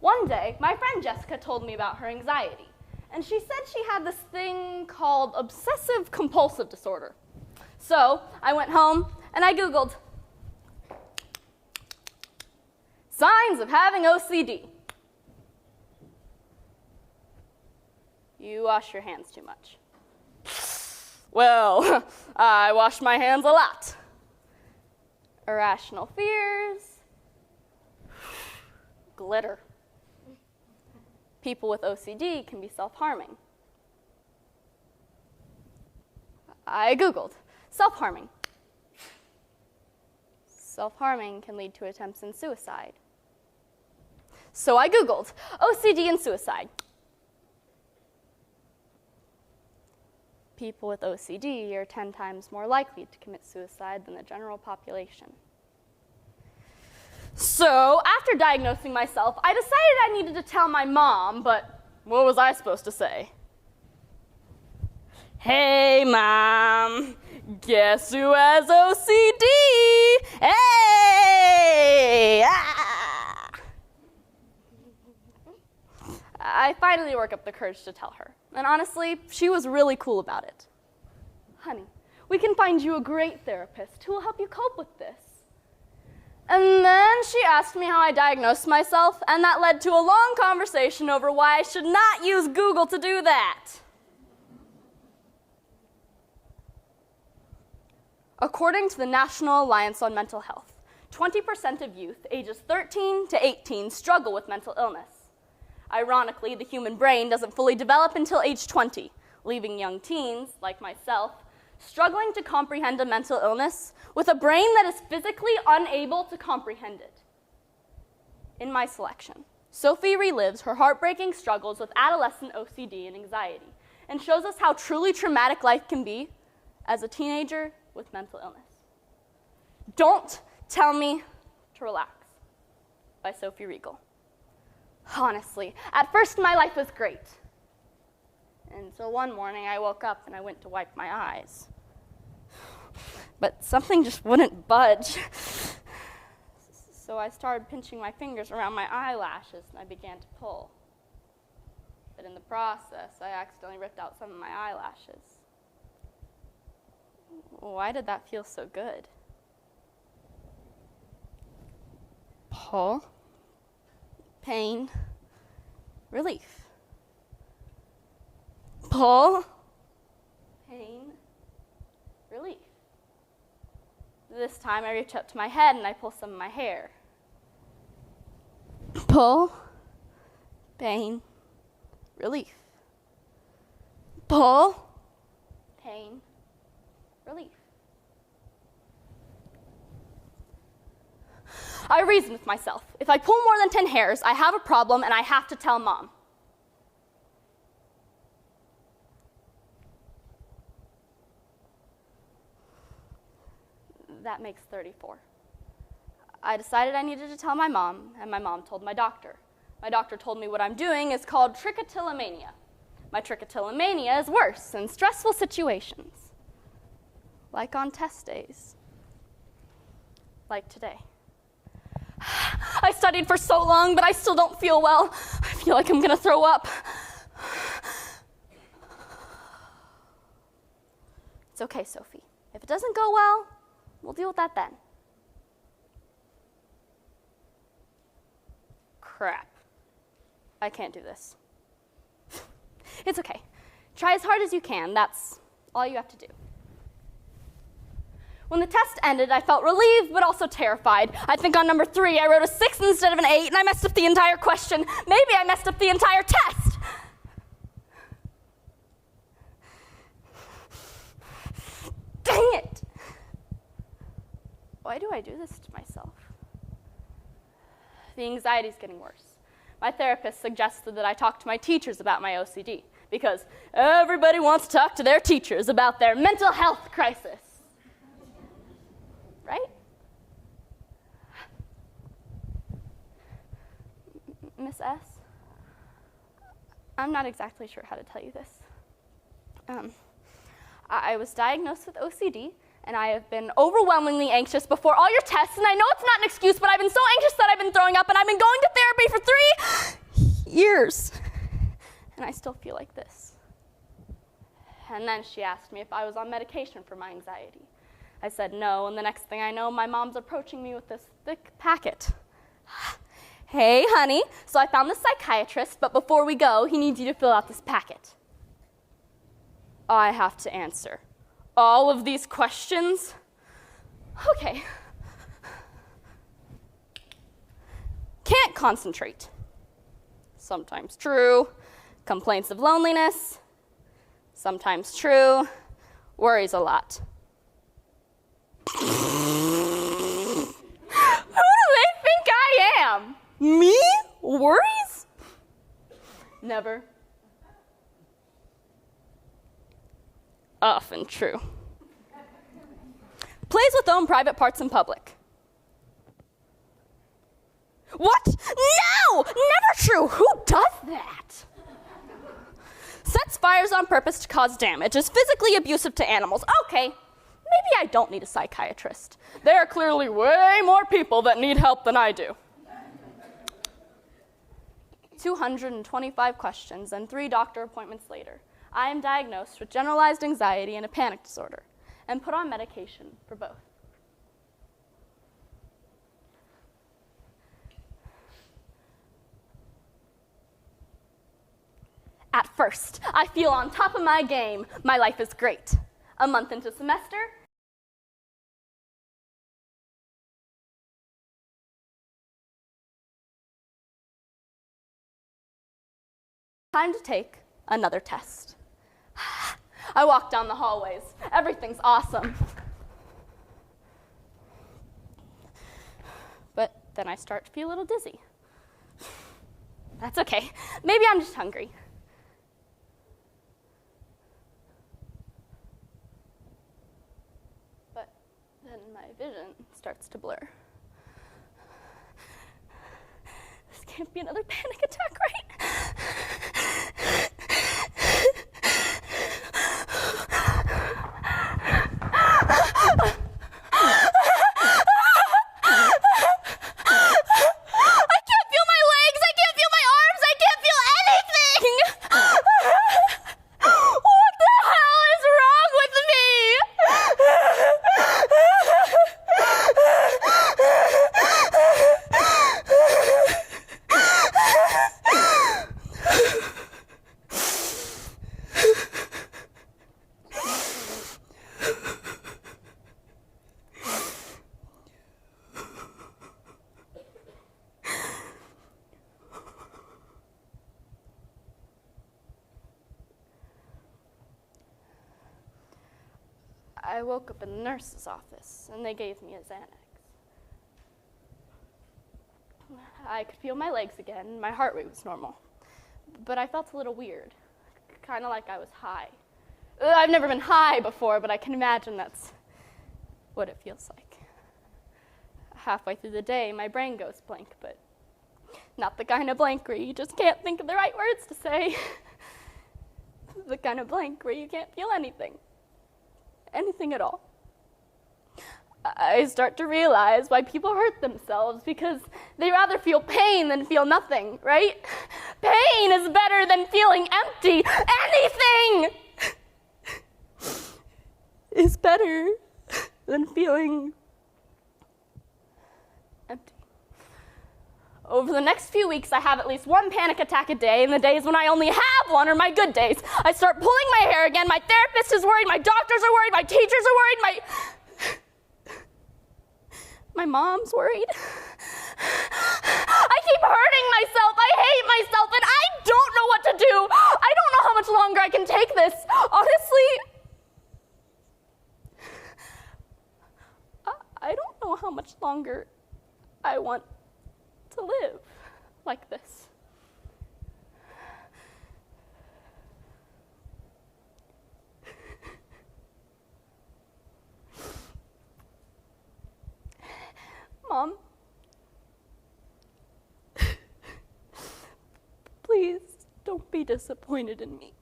One day, my friend Jessica told me about her anxiety, and she said she had this thing called obsessive compulsive disorder. So I went home and I Googled signs of having OCD. You wash your hands too much. Well, I wash my hands a lot. Irrational fears. Glitter. People with OCD can be self-harming. I Googled self-harming. Self-harming can lead to attempts in suicide. So I Googled OCD and suicide. People with OCD are 10 times more likely to commit suicide than the general population. So, after diagnosing myself, I decided I needed to tell my mom, but what was I supposed to say? Hey, Mom, guess who has OCD? Hey! Ah! I finally worked up the courage to tell her, and honestly, she was really cool about it. Honey, we can find you a great therapist who will help you cope with this. And then she asked me how I diagnosed myself, and that led to a long conversation over why I should not use Google to do that. According to the National Alliance on Mental Health, 20% of youth ages 13 to 18 struggle with mental illness. Ironically, the human brain doesn't fully develop until age 20, leaving young teens, like myself, struggling to comprehend a mental illness with a brain that is physically unable to comprehend it. In my selection, Sophie relives her heartbreaking struggles with adolescent OCD and anxiety and shows us how truly traumatic life can be as a teenager with mental illness. Don't Tell Me to Relax by Sophie Reigel. Honestly, at first my life was great. Until one morning I woke up and I went to wipe my eyes. But something just wouldn't budge. So I started pinching my fingers around my eyelashes and I began to pull. But in the process, I accidentally ripped out some of my eyelashes. Why did that feel so good? Pull, pain, relief. Pull, pain, relief. This time I reach up to my head and I pull some of my hair. Pull, pain, relief. Pull, pain, relief. I reasoned with myself. If I pull more than 10 hairs, I have a problem and I have to tell Mom. That makes 34. I decided I needed to tell my mom, and my mom told my doctor. My doctor told me what I'm doing is called trichotillomania. My trichotillomania is worse in stressful situations, like on test days, like today. I studied for so long, but I still don't feel well. I feel like I'm gonna throw up. It's okay, Sophie. If it doesn't go well, we'll deal with that then. Crap. I can't do this. It's okay. Try as hard as you can. That's all you have to do. When the test ended, I felt relieved, but also terrified. I think on number 3, I wrote a 6 instead of an 8, and I messed up the entire question. Maybe I messed up the entire test. Dang it! Why do I do this to myself? The anxiety's getting worse. My therapist suggested that I talk to my teachers about my OCD, because everybody wants to talk to their teachers about their mental health crisis. Right? Miss S, I'm not exactly sure how to tell you this. I was diagnosed with OCD, And I have been overwhelmingly anxious before all your tests, and I know it's not an excuse, but I've been so anxious that I've been throwing up, and I've been going to therapy for 3 years. And I still feel like this. And then she asked me if I was on medication for my anxiety. I said no, and the next thing I know, my mom's approaching me with this thick packet. Hey, honey, so I found this psychiatrist, but before we go, he needs you to fill out this packet. I have to answer all of these questions? Okay. Can't concentrate. Sometimes true. Complaints of loneliness. Sometimes true. Worries a lot. Who do they think I am? Me? Worries? Never. Often true. Plays with own private parts in public. What? No! Never true! Who does that? Sets fires on purpose to cause damage. Is physically abusive to animals. Okay, maybe I don't need a psychiatrist. There are clearly way more people that need help than I do. 225 questions and 3 doctor appointments later, I am diagnosed with generalized anxiety and a panic disorder and put on medication for both. At first, I feel on top of my game. My life is great. A month into semester, time to take another test. I walk down the hallways. Everything's awesome. But then I start to feel a little dizzy. That's okay. Maybe I'm just hungry. But then my vision starts to blur. This can't be another panic attack, right? I woke up in the nurse's office, and they gave me a Xanax. I could feel my legs again, my heart rate was normal. But I felt a little weird, kind of like I was high. I've never been high before, but I can imagine that's what it feels like. Halfway through the day, my brain goes blank, but not the kind of blank where you just can't think of the right words to say. The kind of blank where you can't feel anything at all. I start to realize why people hurt themselves, because they rather feel pain than feel nothing, right? Pain is better than feeling empty. Anything is better than feeling empty. Over the next few weeks, I have at least one panic attack a day, and the days when I only have one are my good days. I start pulling my hair again, my therapist is worried, my doctors are worried, my teachers are worried, my mom's worried. I keep hurting myself, I hate myself, and I don't know what to do. I don't know how much longer I can take this. Honestly, I don't know how much longer I want to live like this. Mom, please don't be disappointed in me.